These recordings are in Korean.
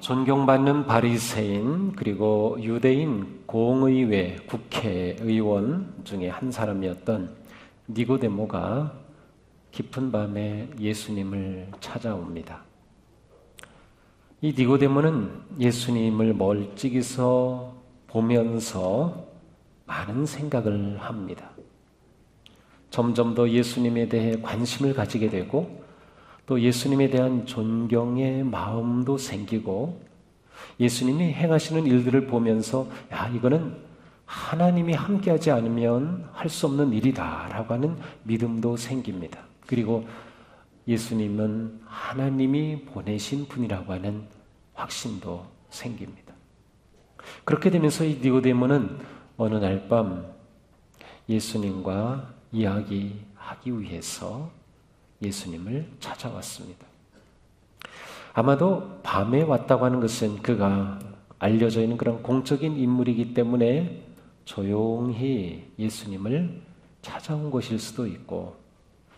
존경받는 바리새인 그리고 유대인 공의회 국회의원 중에 한 사람이었던 니고데모가 깊은 밤에 예수님을 찾아옵니다. 이 니고데모는 예수님을 멀찍이서 보면서 많은 생각을 합니다. 점점 더 예수님에 대해 관심을 가지게 되고 또 예수님에 대한 존경의 마음도 생기고 예수님이 행하시는 일들을 보면서 이거는 하나님이 함께하지 않으면 할 수 없는 일이다라고 하는 믿음도 생깁니다. 그리고 예수님은 하나님이 보내신 분이라고 하는 확신도 생깁니다. 그렇게 되면서 이 니고데모는 어느 날 밤 예수님과 이야기하기 위해서 예수님을 찾아왔습니다. 아마도 밤에 왔다고 하는 것은 그가 알려져 있는 그런 공적인 인물이기 때문에 조용히 예수님을 찾아온 것일 수도 있고,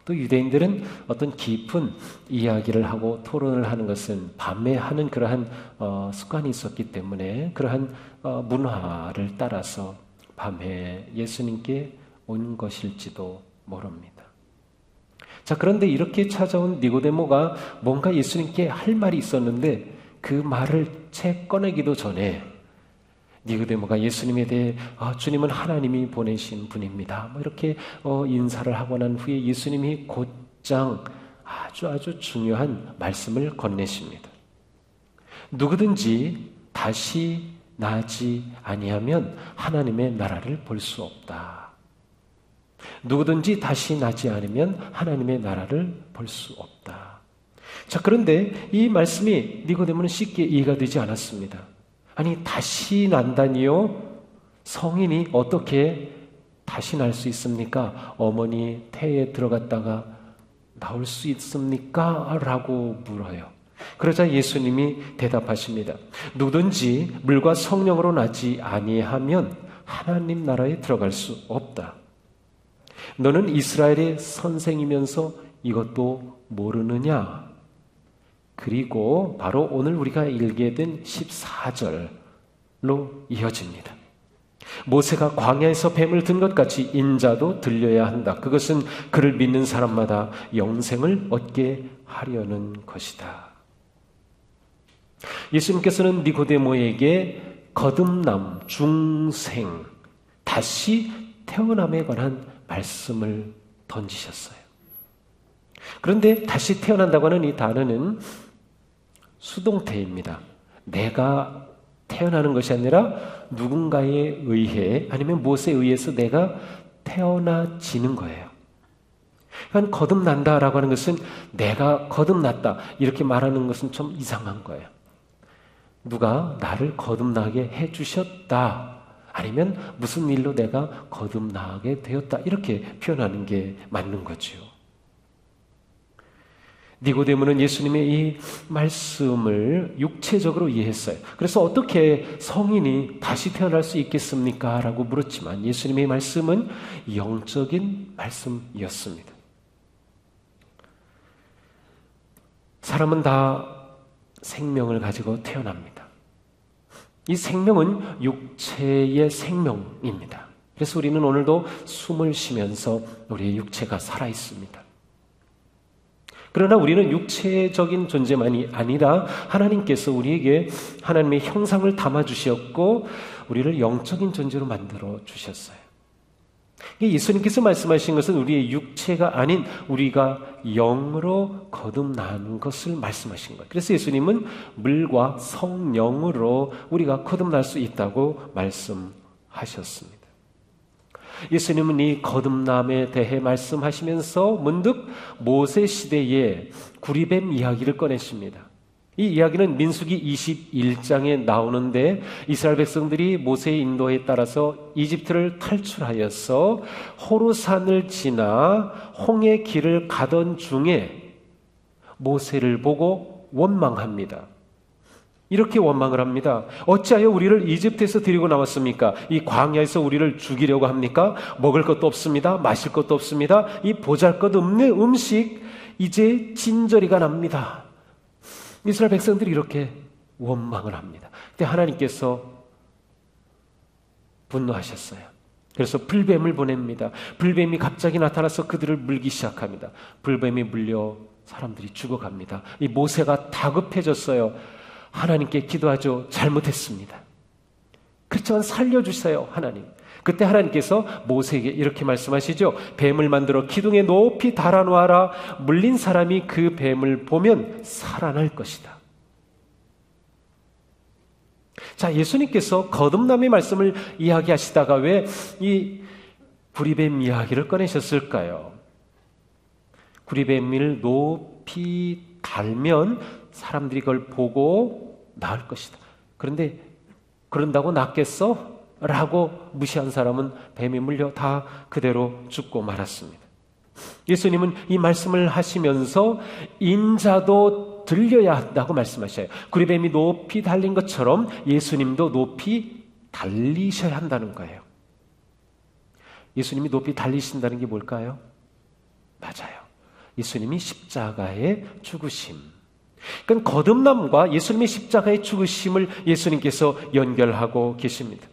또 유대인들은 어떤 깊은 이야기를 하고 토론을 하는 것은 밤에 하는 그러한 습관이 있었기 때문에 그러한 문화를 따라서 밤에 예수님께 온 것일지도 모릅니다. 자, 그런데 이렇게 찾아온 니고데모가 뭔가 예수님께 할 말이 있었는데 그 말을 채 꺼내기도 전에 니고데모가 예수님에 대해 주님은 하나님이 보내신 분입니다, 이렇게 인사를 하고 난 후에 예수님이 곧장 아주 중요한 말씀을 건네십니다. 누구든지 다시 나지 아니하면 하나님의 나라를 볼 수 없다. 누구든지 다시 나지 않으면 하나님의 나라를 볼 수 없다. 자, 그런데 이 말씀이 니고데모는 쉽게 이해가 되지 않았습니다. 아니, 다시 난다니요? 성인이 어떻게 다시 날 수 있습니까? 어머니 태에 들어갔다가 나올 수 있습니까? 라고 물어요. 그러자 예수님이 대답하십니다. 누구든지 물과 성령으로 나지 아니하면 하나님 나라에 들어갈 수 없다. 너는 이스라엘의 선생이면서 이것도 모르느냐? 그리고 바로 오늘 우리가 읽게 된 14절로 이어집니다. 모세가 광야에서 뱀을 든 것 같이 인자도 들려야 한다. 그것은 그를 믿는 사람마다 영생을 얻게 하려는 것이다. 예수님께서는 니고데모에게 거듭남, 중생, 다시 태어남에 관한 말씀을 던지셨어요. 그런데 다시 태어난다고 하는 이 단어는 수동태입니다. 내가 태어나는 것이 아니라 누군가에 의해 아니면 무엇에 의해서 내가 태어나지는 거예요. 그러니까 거듭난다라고 하는 것은 내가 거듭났다 이렇게 말하는 것은 좀 이상한 거예요. 누가 나를 거듭나게 해주셨다, 아니면 무슨 일로 내가 거듭나게 되었다, 이렇게 표현하는 게 맞는 거죠. 니고데모는 예수님의 이 말씀을 육체적으로 이해했어요. 그래서 어떻게 성인이 다시 태어날 수 있겠습니까? 라고 물었지만 예수님의 말씀은 영적인 말씀이었습니다. 사람은 다 생명을 가지고 태어납니다. 이 생명은 육체의 생명입니다. 그래서 우리는 오늘도 숨을 쉬면서 우리의 육체가 살아있습니다. 그러나 우리는 육체적인 존재만이 아니라 하나님께서 우리에게 하나님의 형상을 담아주셨고 우리를 영적인 존재로 만들어 주셨어요. 예수님께서 말씀하신 것은 우리의 육체가 아닌 우리가 영으로 거듭나는 것을 말씀하신 거예요. 그래서 예수님은 물과 성령으로 우리가 거듭날 수 있다고 말씀하셨습니다. 예수님은 이 거듭남에 대해 말씀하시면서 문득 모세 시대의 구리뱀 이야기를 꺼내십니다. 이 이야기는 민수기 21장에 나오는데 이스라엘 백성들이 모세의 인도에 따라서 이집트를 탈출하여서 호르산을 지나 홍해 길을 가던 중에 모세를 보고 원망합니다. 이렇게 원망을 합니다. 어찌하여 우리를 이집트에서 데리고 나왔습니까? 이 광야에서 우리를 죽이려고 합니까? 먹을 것도 없습니다. 마실 것도 없습니다. 이 보잘것없는 음식 이제 진저리가 납니다. 이스라엘 백성들이 이렇게 원망을 합니다. 그때 하나님께서 분노하셨어요. 그래서 불뱀을 보냅니다. 불뱀이 갑자기 나타나서 그들을 물기 시작합니다. 불뱀이 물려 사람들이 죽어갑니다. 이 모세가 다급해졌어요. 하나님께 기도하죠. 잘못했습니다. 그렇지만 살려주세요, 하나님. 그때 하나님께서 모세에게 이렇게 말씀하시죠. 뱀을 만들어 기둥에 높이 달아놓아라. 물린 사람이 그 뱀을 보면 살아날 것이다. 자, 예수님께서 거듭남의 말씀을 이야기하시다가 왜 이 구리뱀 이야기를 꺼내셨을까요? 구리뱀을 높이 달면 사람들이 그걸 보고 나을 것이다. 그런데 그런다고 낫겠어? 라고 무시한 사람은 뱀에 물려 다 그대로 죽고 말았습니다. 예수님은 이 말씀을 하시면서 인자도 들려야 한다고 말씀하셔요. 구리뱀이 높이 달린 것처럼 예수님도 높이 달리셔야 한다는 거예요. 예수님이 높이 달리신다는 게 뭘까요? 맞아요. 예수님이 십자가의 죽으심. 그러니까 거듭남과 예수님의 십자가의 죽으심을 예수님께서 연결하고 계십니다.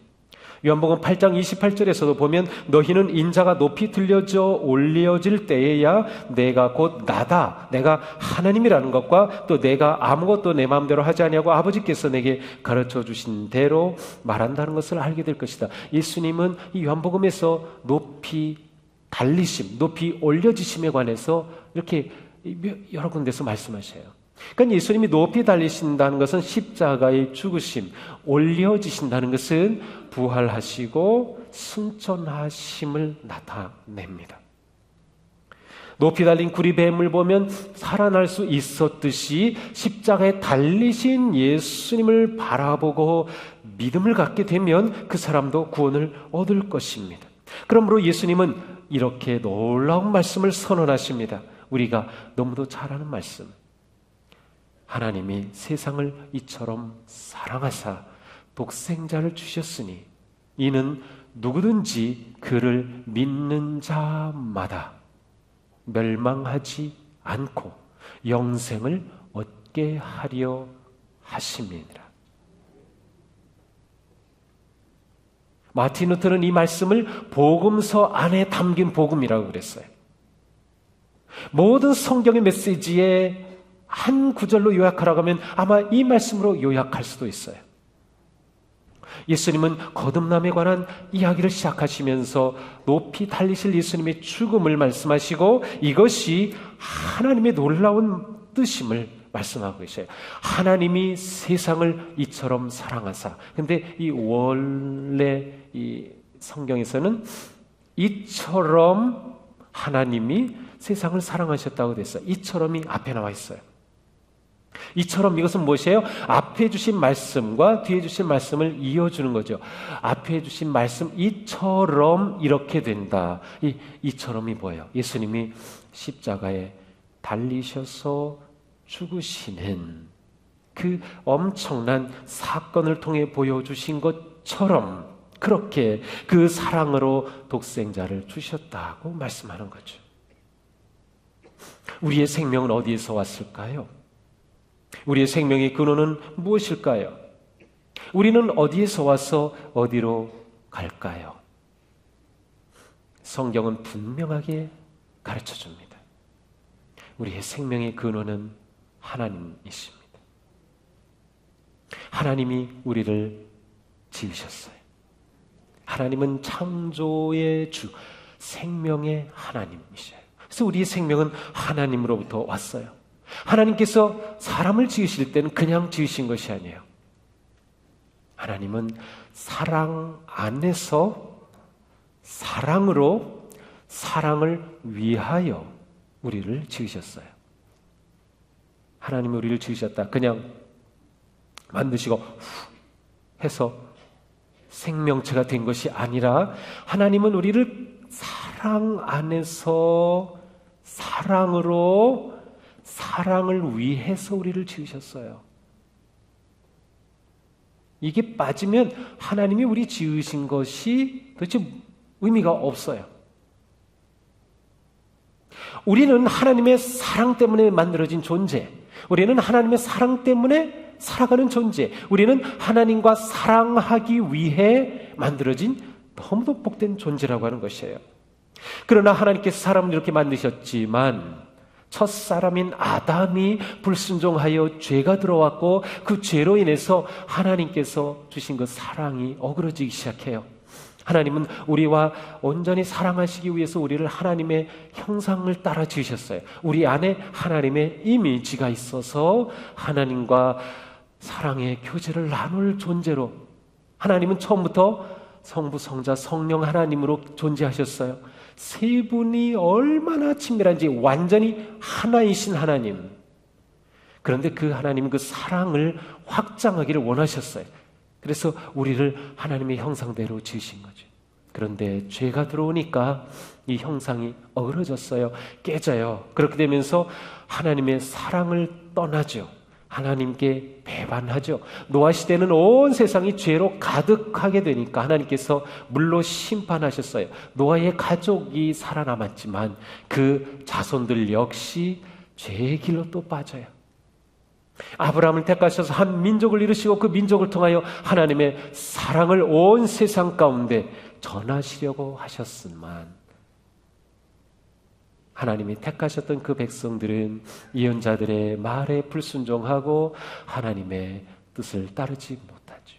요한복음 8장 28절에서도 보면 너희는 인자가 높이 들려져 올려질 때에야 내가 곧 나다, 내가 하나님이라는 것과 또 내가 아무것도 내 마음대로 하지 아니하고 아버지께서 내게 가르쳐 주신 대로 말한다는 것을 알게 될 것이다. 예수님은 이 요한복음에서 높이 달리심, 높이 올려지심에 관해서 이렇게 여러 군데서 말씀하셔요. 그러니까 예수님이 높이 달리신다는 것은 십자가의 죽으심, 올려지신다는 것은 부활하시고 승천하심을 나타냅니다. 높이 달린 구리뱀을 보면 살아날 수 있었듯이 십자가에 달리신 예수님을 바라보고 믿음을 갖게 되면 그 사람도 구원을 얻을 것입니다. 그러므로 예수님은 이렇게 놀라운 말씀을 선언하십니다. 우리가 너무도 잘 아는 말씀. 하나님이 세상을 이처럼 사랑하사 독생자를 주셨으니 이는 누구든지 그를 믿는 자마다 멸망하지 않고 영생을 얻게 하려 하심이니라. 마틴 루터는 이 말씀을 복음서 안에 담긴 복음이라고 그랬어요. 모든 성경의 메시지에 한 구절로 요약하라고 하면 아마 이 말씀으로 요약할 수도 있어요. 예수님은 거듭남에 관한 이야기를 시작하시면서 높이 달리실 예수님의 죽음을 말씀하시고 이것이 하나님의 놀라운 뜻임을 말씀하고 계셔요. 하나님이 세상을 이처럼 사랑하사. 근데 이 원래 이 성경에서는 이처럼 하나님이 세상을 사랑하셨다고 됐어요. 이처럼이 앞에 나와 있어요. 이처럼 이것은 무엇이에요? 앞에 주신 말씀과 뒤에 주신 말씀을 이어주는 거죠. 앞에 주신 말씀 이처럼 이렇게 된다. 이처럼이 뭐예요? 예수님이 십자가에 달리셔서 죽으시는 그 엄청난 사건을 통해 보여주신 것처럼 그렇게 그 사랑으로 독생자를 주셨다고 말씀하는 거죠. 우리의 생명은 어디에서 왔을까요? 우리의 생명의 근원은 무엇일까요? 우리는 어디에서 와서 어디로 갈까요? 성경은 분명하게 가르쳐 줍니다. 우리의 생명의 근원은 하나님이십니다. 하나님이 우리를 지으셨어요. 하나님은 창조의 주, 생명의 하나님이셔요. 그래서 우리의 생명은 하나님으로부터 왔어요. 하나님께서 사람을 지으실 때는 그냥 지으신 것이 아니에요. 하나님은 사랑 안에서 사랑으로 사랑을 위하여 우리를 지으셨어요. 하나님이 우리를 지으셨다. 그냥 만드시고 후 해서 생명체가 된 것이 아니라 하나님은 우리를 사랑 안에서 사랑으로 사랑을 위해서 우리를 지으셨어요. 이게 빠지면 하나님이 우리 지으신 것이 도대체 의미가 없어요. 우리는 하나님의 사랑 때문에 만들어진 존재. 우리는 하나님의 사랑 때문에 살아가는 존재, 우리는 하나님과 사랑하기 위해 만들어진 너무도 복된 존재라고 하는 것이에요. 그러나 하나님께서 사람을 이렇게 만드셨지만 첫사람인 아담이 불순종하여 죄가 들어왔고 그 죄로 인해서 하나님께서 주신 그 사랑이 어그러지기 시작해요. 하나님은 우리와 온전히 사랑하시기 위해서 우리를 하나님의 형상을 따라 지으셨어요. 우리 안에 하나님의 이미지가 있어서 하나님과 사랑의 교제를 나눌 존재로, 하나님은 처음부터 성부, 성자, 성령 하나님으로 존재하셨어요. 세 분이 얼마나 친밀한지, 완전히 하나이신 하나님. 그런데 그 하나님은 그 사랑을 확장하기를 원하셨어요. 그래서 우리를 하나님의 형상대로 지으신 거죠. 그런데 죄가 들어오니까 이 형상이 어그러졌어요. 깨져요. 그렇게 되면서 하나님의 사랑을 떠나죠. 하나님께 배반하죠. 노아 시대는 온 세상이 죄로 가득하게 되니까 하나님께서 물로 심판하셨어요. 노아의 가족이 살아남았지만 그 자손들 역시 죄의 길로 또 빠져요. 아브라함을 택하셔서 한 민족을 이루시고 그 민족을 통하여 하나님의 사랑을 온 세상 가운데 전하시려고 하셨지만 하나님이 택하셨던 그 백성들은 예언자들의 말에 불순종하고 하나님의 뜻을 따르지 못하죠.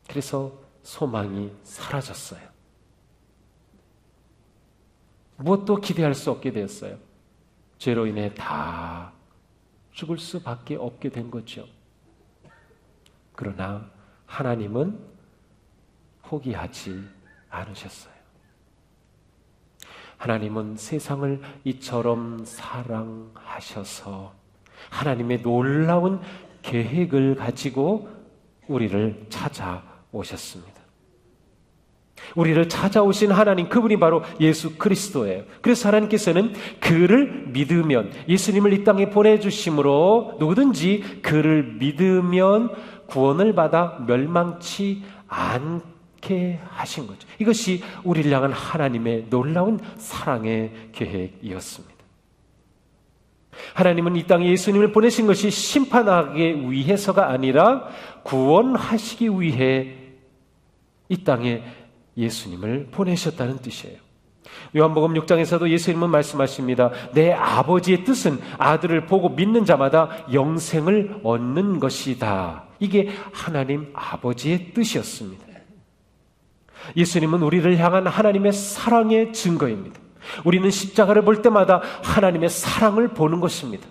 그래서 소망이 사라졌어요. 무엇도 기대할 수 없게 되었어요. 죄로 인해 다 죽을 수밖에 없게 된 거죠. 그러나 하나님은 포기하지 않으셨어요. 하나님은 세상을 이처럼 사랑하셔서 하나님의 놀라운 계획을 가지고 우리를 찾아오셨습니다. 우리를 찾아오신 하나님, 그분이 바로 예수 그리스도예요. 그래서 하나님께서는 그를 믿으면, 예수님을 이 땅에 보내주심으로 누구든지 그를 믿으면 구원을 받아 멸망치 않게 하신 거죠. 이것이 우리를 향한 하나님의 놀라운 사랑의 계획이었습니다. 하나님은 이 땅에 예수님을 보내신 것이 심판하기 위해서가 아니라 구원하시기 위해 이 땅에 예수님을 보내셨다는 뜻이에요. 요한복음 6장에서도 예수님은 말씀하십니다. 내 아버지의 뜻은 아들을 보고 믿는 자마다 영생을 얻는 것이다. 이게 하나님 아버지의 뜻이었습니다. 예수님은 우리를 향한 하나님의 사랑의 증거입니다. 우리는 십자가를 볼 때마다 하나님의 사랑을 보는 것입니다.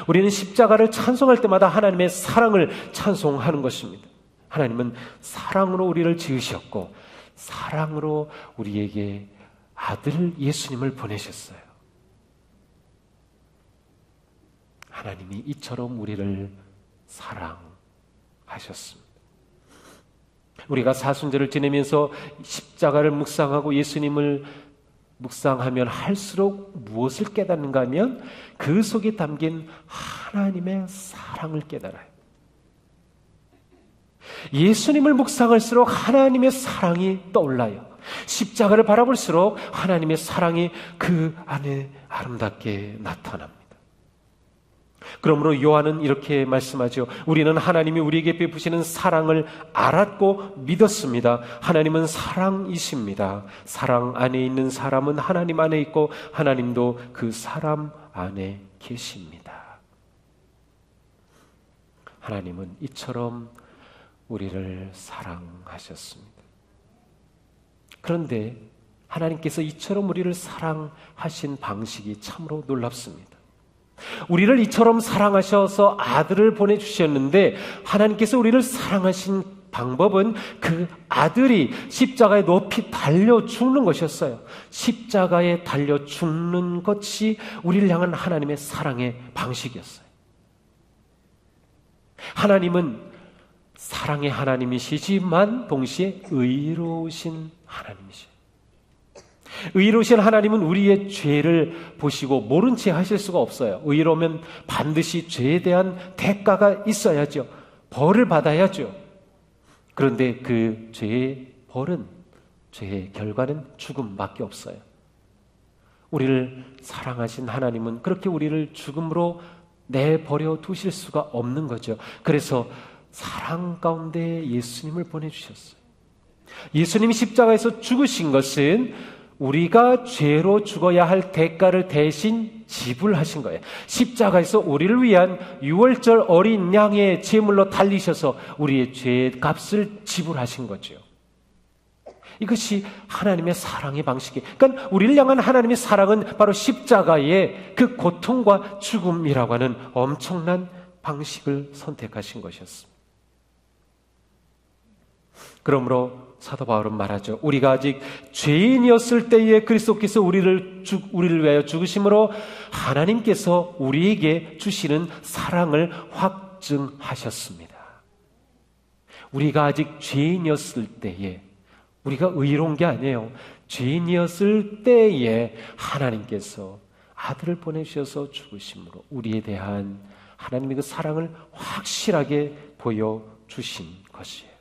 우리는 십자가를 찬송할 때마다 하나님의 사랑을 찬송하는 것입니다. 하나님은 사랑으로 우리를 지으셨고 사랑으로 우리에게 아들 예수님을 보내셨어요. 하나님이 이처럼 우리를 사랑하셨습니다. 우리가 사순절을 지내면서 십자가를 묵상하고 예수님을 묵상하면 할수록 무엇을 깨닫는가 하면 그 속에 담긴 하나님의 사랑을 깨달아요. 예수님을 묵상할수록 하나님의 사랑이 떠올라요. 십자가를 바라볼수록 하나님의 사랑이 그 안에 아름답게 나타납니다. 그러므로 요한은 이렇게 말씀하죠. 우리는 하나님이 우리에게 베푸시는 사랑을 알았고 믿었습니다. 하나님은 사랑이십니다. 사랑 안에 있는 사람은 하나님 안에 있고 하나님도 그 사람 안에 계십니다. 하나님은 이처럼 우리를 사랑하셨습니다. 그런데 하나님께서 이처럼 우리를 사랑하신 방식이 참으로 놀랍습니다. 우리를 이처럼 사랑하셔서 아들을 보내주셨는데 하나님께서 우리를 사랑하신 방법은 그 아들이 십자가에 높이 달려 죽는 것이었어요. 십자가에 달려 죽는 것이 우리를 향한 하나님의 사랑의 방식이었어요. 하나님은 사랑의 하나님이시지만 동시에 의로우신 하나님이시죠. 의로우신 하나님은 우리의 죄를 보시고 모른 채 하실 수가 없어요. 의로우면 반드시 죄에 대한 대가가 있어야죠. 벌을 받아야죠. 그런데 그 죄의 벌은, 죄의 결과는 죽음밖에 없어요. 우리를 사랑하신 하나님은 그렇게 우리를 죽음으로 내버려 두실 수가 없는 거죠. 그래서 사랑 가운데 예수님을 보내주셨어요. 예수님이 십자가에서 죽으신 것은 우리가 죄로 죽어야 할 대가를 대신 지불하신 거예요. 십자가에서 우리를 위한 유월절 어린 양의 제물로 달리셔서 우리의 죄의 값을 지불하신 거죠. 이것이 하나님의 사랑의 방식이에요. 그러니까 우리를 향한 하나님의 사랑은 바로 십자가의 그 고통과 죽음이라고 하는 엄청난 방식을 선택하신 것이었습니다. 그러므로 사도 바울은 말하죠. 우리가 아직 죄인이었을 때에 그리스도께서 우리를 위하여 죽으심으로 하나님께서 우리에게 주시는 사랑을 확증하셨습니다. 우리가 아직 죄인이었을 때에, 우리가 의로운 게 아니에요. 죄인이었을 때에 하나님께서 아들을 보내주셔서 죽으심으로 우리에 대한 하나님의 그 사랑을 확실하게 보여주신 것이에요.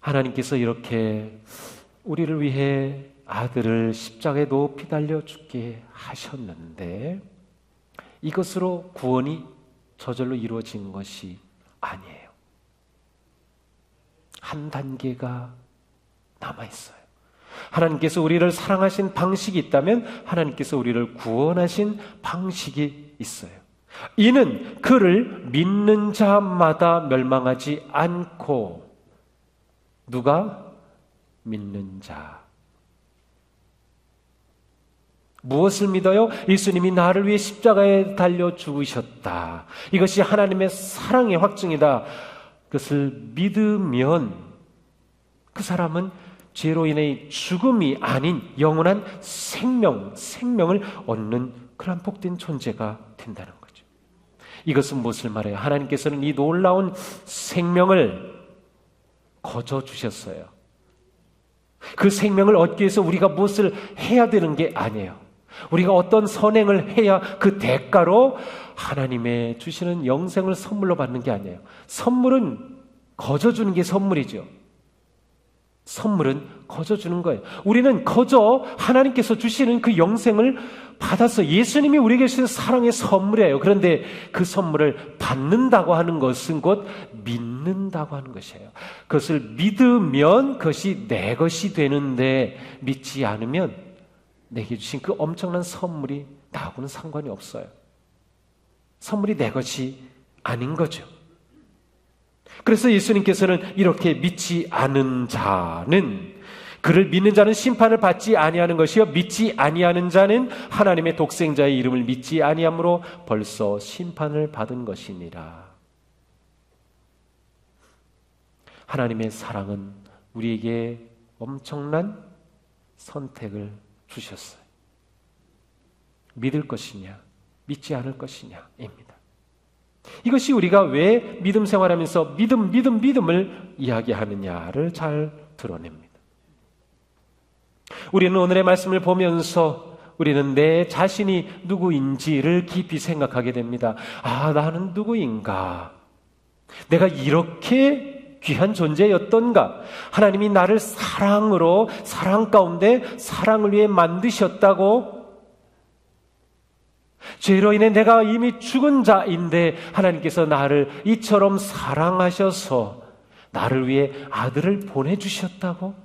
하나님께서 이렇게 우리를 위해 아들을 십자가에 높이 달려 죽게 하셨는데 이것으로 구원이 저절로 이루어진 것이 아니에요. 한 단계가 남아있어요. 하나님께서 우리를 사랑하신 방식이 있다면 하나님께서 우리를 구원하신 방식이 있어요. 이는 그를 믿는 자마다 멸망하지 않고, 누가? 믿는 자. 무엇을 믿어요? 예수님이 나를 위해 십자가에 달려 죽으셨다. 이것이 하나님의 사랑의 확증이다. 그것을 믿으면 그 사람은 죄로 인해 죽음이 아닌 영원한 생명을 얻는 그런 복된 존재가 된다는 거죠. 이것은 무엇을 말해요? 하나님께서는 이 놀라운 생명을 거저 주셨어요. 그 생명을 얻기 위해서 우리가 무엇을 해야 되는 게 아니에요. 우리가 어떤 선행을 해야 그 대가로 하나님의 주시는 영생을 선물로 받는 게 아니에요. 선물은 거저 주는 게 선물이죠. 선물은 거저 주는 거예요. 우리는 거저 하나님께서 주시는 그 영생을 받아서 예수님이 우리에게 주신 사랑의 선물이에요. 그런데 그 선물을 받는다고 하는 것은 곧 믿는다고 하는 것이에요. 그것을 믿으면 그것이 내 것이 되는데 믿지 않으면 내게 주신 그 엄청난 선물이 나하고는 상관이 없어요. 선물이 내 것이 아닌 거죠. 그래서 예수님께서는 이렇게 믿지 않은 자는, 그를 믿는 자는 심판을 받지 아니하는 것이요 믿지 아니하는 자는 하나님의 독생자의 이름을 믿지 아니함으로 벌써 심판을 받은 것이니라. 하나님의 사랑은 우리에게 엄청난 선택을 주셨어요. 믿을 것이냐 믿지 않을 것이냐입니다. 이것이 우리가 왜 믿음 생활하면서 믿음을 이야기하느냐를 잘 드러냅니다. 우리는 오늘의 말씀을 보면서 우리는 내 자신이 누구인지를 깊이 생각하게 됩니다. 아, 나는 누구인가? 내가 이렇게 귀한 존재였던가? 하나님이 나를 사랑 가운데 사랑을 위해 만드셨다고? 죄로 인해 내가 이미 죽은 자인데 하나님께서 나를 이처럼 사랑하셔서 나를 위해 아들을 보내주셨다고?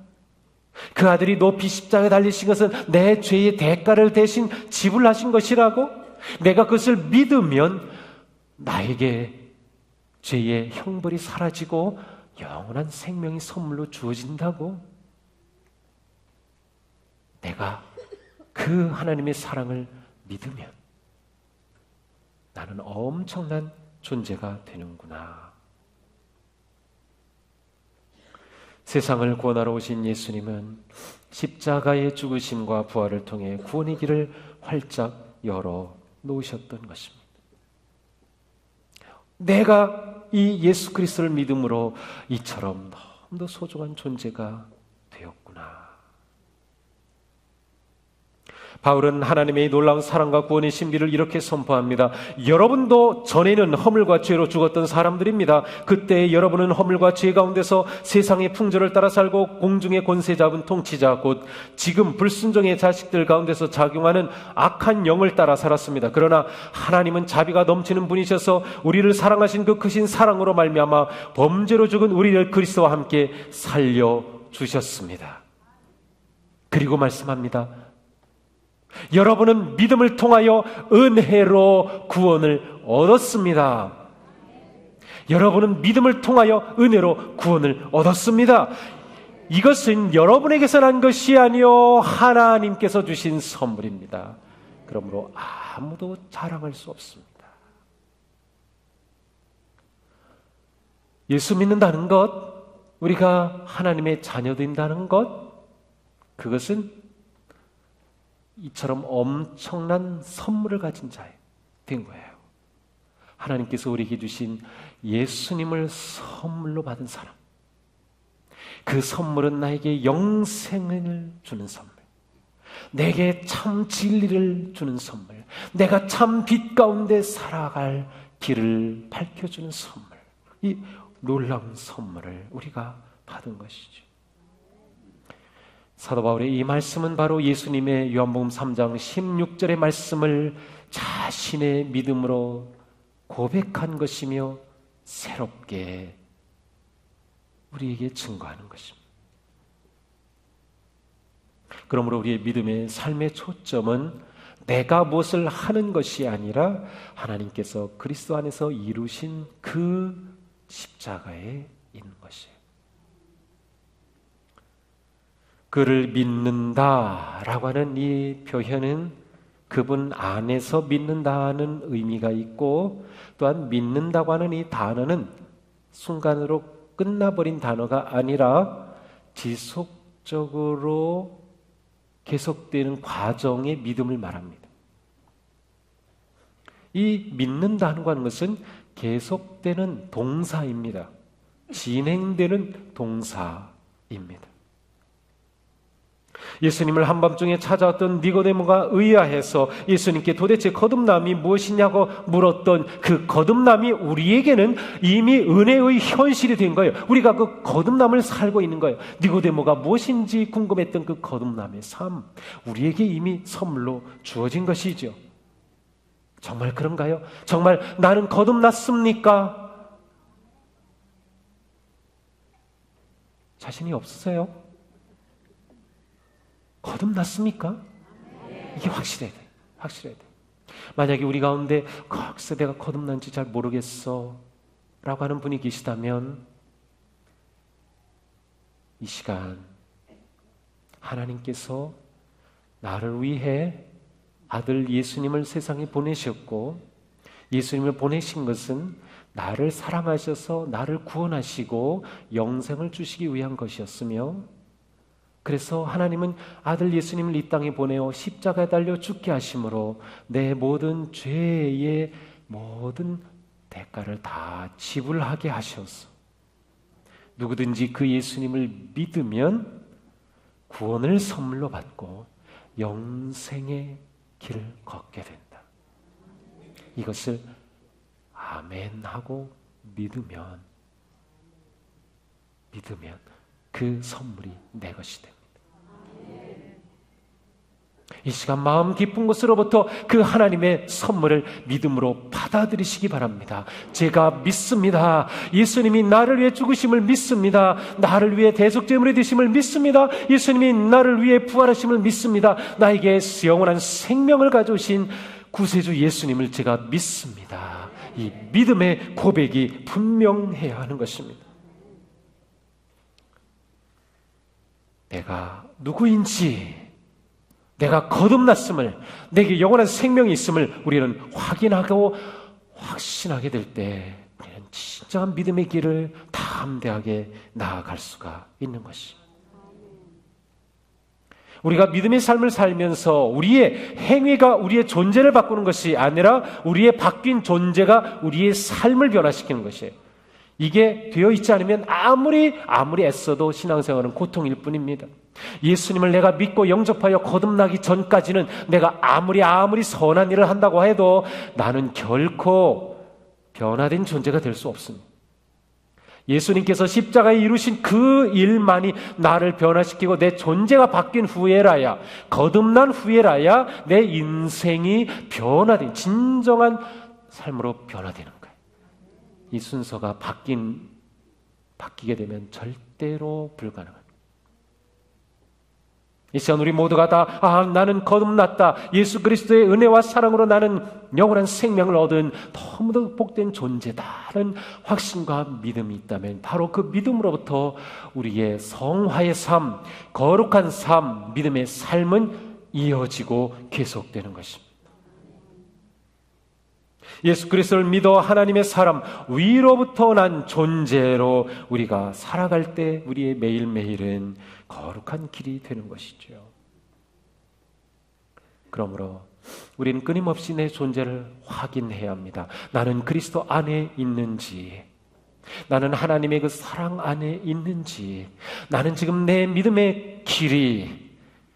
그 아들이 높이 십자가에 달리신 것은 내 죄의 대가를 대신 지불하신 것이라고? 내가 그것을 믿으면 나에게 죄의 형벌이 사라지고 영원한 생명이 선물로 주어진다고? 내가 그 하나님의 사랑을 믿으면 나는 엄청난 존재가 되는구나. 세상을 구원하러 오신 예수님은 십자가의 죽으심과 부활을 통해 구원의 길을 활짝 열어 놓으셨던 것입니다. 내가 이 예수 그리스도를 믿음으로 이처럼 너무도 소중한 존재가 되었구나. 바울은 하나님의 놀라운 사랑과 구원의 신비를 이렇게 선포합니다. 여러분도 전에는 허물과 죄로 죽었던 사람들입니다. 그때 여러분은 허물과 죄 가운데서 세상의 풍조를 따라 살고 공중의 권세 잡은 통치자 곧 지금 불순종의 자식들 가운데서 작용하는 악한 영을 따라 살았습니다. 그러나 하나님은 자비가 넘치는 분이셔서 우리를 사랑하신 그 크신 사랑으로 말미암아 범죄로 죽은 우리를 그리스도와 함께 살려주셨습니다. 그리고 말씀합니다. 여러분은 믿음을 통하여 은혜로 구원을 얻었습니다. 여러분은 믿음을 통하여 은혜로 구원을 얻었습니다. 이것은 여러분에게서 난 것이 아니요 하나님께서 주신 선물입니다. 그러므로 아무도 자랑할 수 없습니다. 예수 믿는다는 것, 우리가 하나님의 자녀된다는 것, 그것은 이처럼 엄청난 선물을 가진 자에 된 거예요. 하나님께서 우리에게 주신 예수님을 선물로 받은 사람. 그 선물은 나에게 영생을 주는 선물, 내게 참 진리를 주는 선물, 내가 참 빛 가운데 살아갈 길을 밝혀주는 선물. 이 놀라운 선물을 우리가 받은 것이죠. 사도 바울의 이 말씀은 바로 예수님의 요한복음 3장 16절의 말씀을 자신의 믿음으로 고백한 것이며 새롭게 우리에게 증거하는 것입니다. 그러므로 우리의 믿음의 삶의 초점은 내가 무엇을 하는 것이 아니라 하나님께서 그리스도 안에서 이루신 그 십자가에 있는 것이에요. 그를 믿는다라고 하는 이 표현은 그분 안에서 믿는다는 의미가 있고, 또한 믿는다고 하는 이 단어는 순간으로 끝나버린 단어가 아니라 지속적으로 계속되는 과정의 믿음을 말합니다. 이 믿는다는 것은 계속되는 동사입니다. 진행되는 동사입니다. 예수님을 한밤중에 찾아왔던 니고데모가 의아해서 예수님께 도대체 거듭남이 무엇이냐고 물었던 그 거듭남이 우리에게는 이미 은혜의 현실이 된 거예요. 우리가 그 거듭남을 살고 있는 거예요. 니고데모가 무엇인지 궁금했던 그 거듭남의 삶, 우리에게 이미 선물로 주어진 것이죠. 정말 그런가요? 정말 나는 거듭났습니까? 자신이 없으세요? 거듭났습니까? 이게 확실해야 돼. 확실해야 돼. 만약에 우리 가운데 글쎄 내가 거듭난지 잘 모르겠어 라고 하는 분이 계시다면 이 시간 하나님께서 나를 위해 아들 예수님을 세상에 보내셨고, 예수님을 보내신 것은 나를 사랑하셔서 나를 구원하시고 영생을 주시기 위한 것이었으며, 그래서 하나님은 아들 예수님을 이 땅에 보내어 십자가에 달려 죽게 하심으로 내 모든 죄의 모든 대가를 다 지불하게 하셔서 누구든지 그 예수님을 믿으면 구원을 선물로 받고 영생의 길을 걷게 된다. 이것을 아멘 하고 믿으면 그 선물이 내 것이 됩니다. 이 시간 마음 깊은 곳으로부터 그 하나님의 선물을 믿음으로 받아들이시기 바랍니다. 제가 믿습니다. 예수님이 나를 위해 죽으심을 믿습니다. 나를 위해 대속제물이 되심을 믿습니다. 예수님이 나를 위해 부활하심을 믿습니다. 나에게 영원한 생명을 가져오신 구세주 예수님을 제가 믿습니다. 이 믿음의 고백이 분명해야 하는 것입니다. 내가 누구인지, 내가 거듭났음을, 내게 영원한 생명이 있음을 우리는 확인하고 확신하게 될 때 우리는 진정한 믿음의 길을 담대하게 나아갈 수가 있는 것입니다. 우리가 믿음의 삶을 살면서 우리의 행위가 우리의 존재를 바꾸는 것이 아니라 우리의 바뀐 존재가 우리의 삶을 변화시키는 것이에요. 이게 되어 있지 않으면 아무리 애써도 신앙생활은 고통일 뿐입니다. 예수님을 내가 믿고 영접하여 거듭나기 전까지는 내가 아무리 선한 일을 한다고 해도 나는 결코 변화된 존재가 될 수 없습니다. 예수님께서 십자가에 이루신 그 일만이 나를 변화시키고 내 존재가 바뀐 후에라야, 거듭난 후에라야 내 인생이 변화된 진정한 삶으로 변화되는 거예요. 이 순서가 바뀌게 되면 절대로 불가능합니다. 이 시간 우리 모두가 다 나는 거듭났다, 예수 그리스도의 은혜와 사랑으로 나는 영원한 생명을 얻은 너무도 복된 존재다라는 확신과 믿음이 있다면 바로 그 믿음으로부터 우리의 성화의 삶, 거룩한 삶, 믿음의 삶은 이어지고 계속되는 것입니다. 예수 그리스도를 믿어 하나님의 사람, 위로부터 난 존재로 우리가 살아갈 때 우리의 매일매일은 거룩한 길이 되는 것이죠. 그러므로 우리는 끊임없이 내 존재를 확인해야 합니다. 나는 그리스도 안에 있는지, 나는 하나님의 그 사랑 안에 있는지, 나는 지금 내 믿음의 길이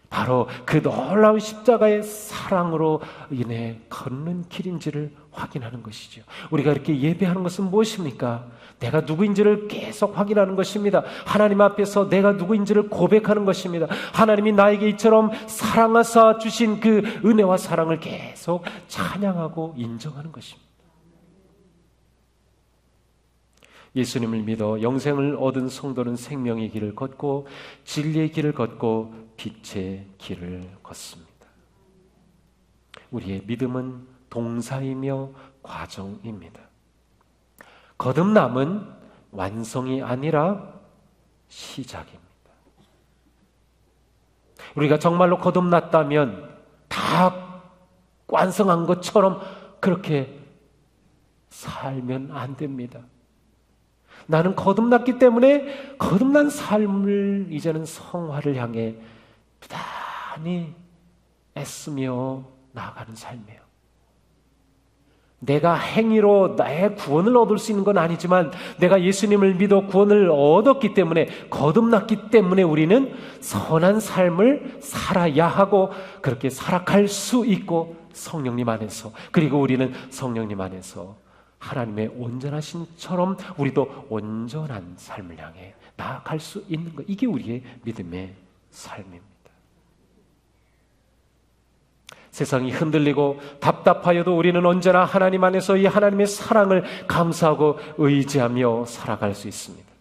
바로 그 놀라운 십자가의 사랑으로 인해 걷는 길인지를 확인하는 것이죠. 우리가 이렇게 예배하는 것은 무엇입니까? 내가 누구인지를 계속 확인하는 것입니다. 하나님 앞에서 내가 누구인지를 고백하는 것입니다. 하나님이 나에게 이처럼 사랑하사 주신 그 은혜와 사랑을 계속 찬양하고 인정하는 것입니다. 예수님을 믿어 영생을 얻은 성도는 생명의 길을 걷고 진리의 길을 걷고 빛의 길을 걷습니다. 우리의 믿음은 동사이며 과정입니다. 거듭남은 완성이 아니라 시작입니다. 우리가 정말로 거듭났다면 다 완성한 것처럼 그렇게 살면 안 됩니다. 나는 거듭났기 때문에 거듭난 삶을 이제는 성화를 향해 부단히 애쓰며 나아가는 삶이에요. 내가 행위로 나의 구원을 얻을 수 있는 건 아니지만 내가 예수님을 믿어 구원을 얻었기 때문에, 거듭났기 때문에 우리는 선한 삶을 살아야 하고 그렇게 살아갈 수 있고, 성령님 안에서, 그리고 우리는 성령님 안에서 하나님의 온전하신처럼 우리도 온전한 삶을 향해 나아갈 수 있는 것, 이게 우리의 믿음의 삶입니다. 세상이 흔들리고 답답하여도 우리는 언제나 하나님 안에서 이 하나님의 사랑을 감사하고 의지하며 살아갈 수 있습니다.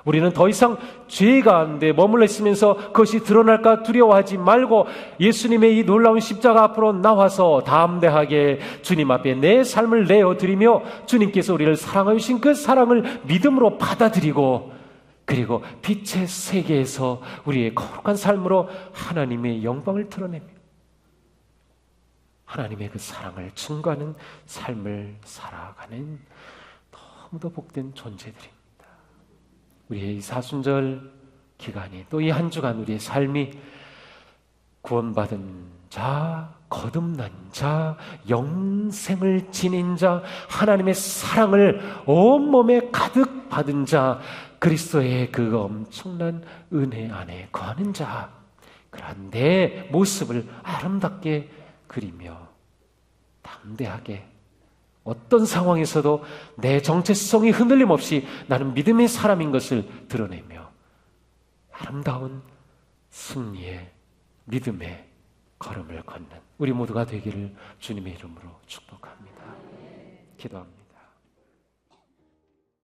우리는 더 이상 죄 가운데 머물러 있으면서 그것이 드러날까 두려워하지 말고 예수님의 이 놀라운 십자가 앞으로 나와서 담대하게 주님 앞에 내 삶을 내어드리며 주님께서 우리를 사랑하여 주신 그 사랑을 믿음으로 받아들이고, 그리고 빛의 세계에서 우리의 거룩한 삶으로 하나님의 영광을 드러냅니다. 하나님의 그 사랑을 증거하는 삶을 살아가는 너무도 복된 존재들입니다. 우리의 이 사순절 기간이, 또 이 한 주간 우리의 삶이 구원받은 자, 거듭난 자, 영생을 지닌 자, 하나님의 사랑을 온몸에 가득 받은 자, 그리스도의 그 엄청난 은혜 안에 거하는 자, 그러한 내 모습을 아름답게 그리며 담대하게 어떤 상황에서도 내 정체성이 흔들림 없이 나는 믿음의 사람인 것을 드러내며 아름다운 승리의 믿음의 걸음을 걷는 우리 모두가 되기를 주님의 이름으로 축복합니다. 기도합니다.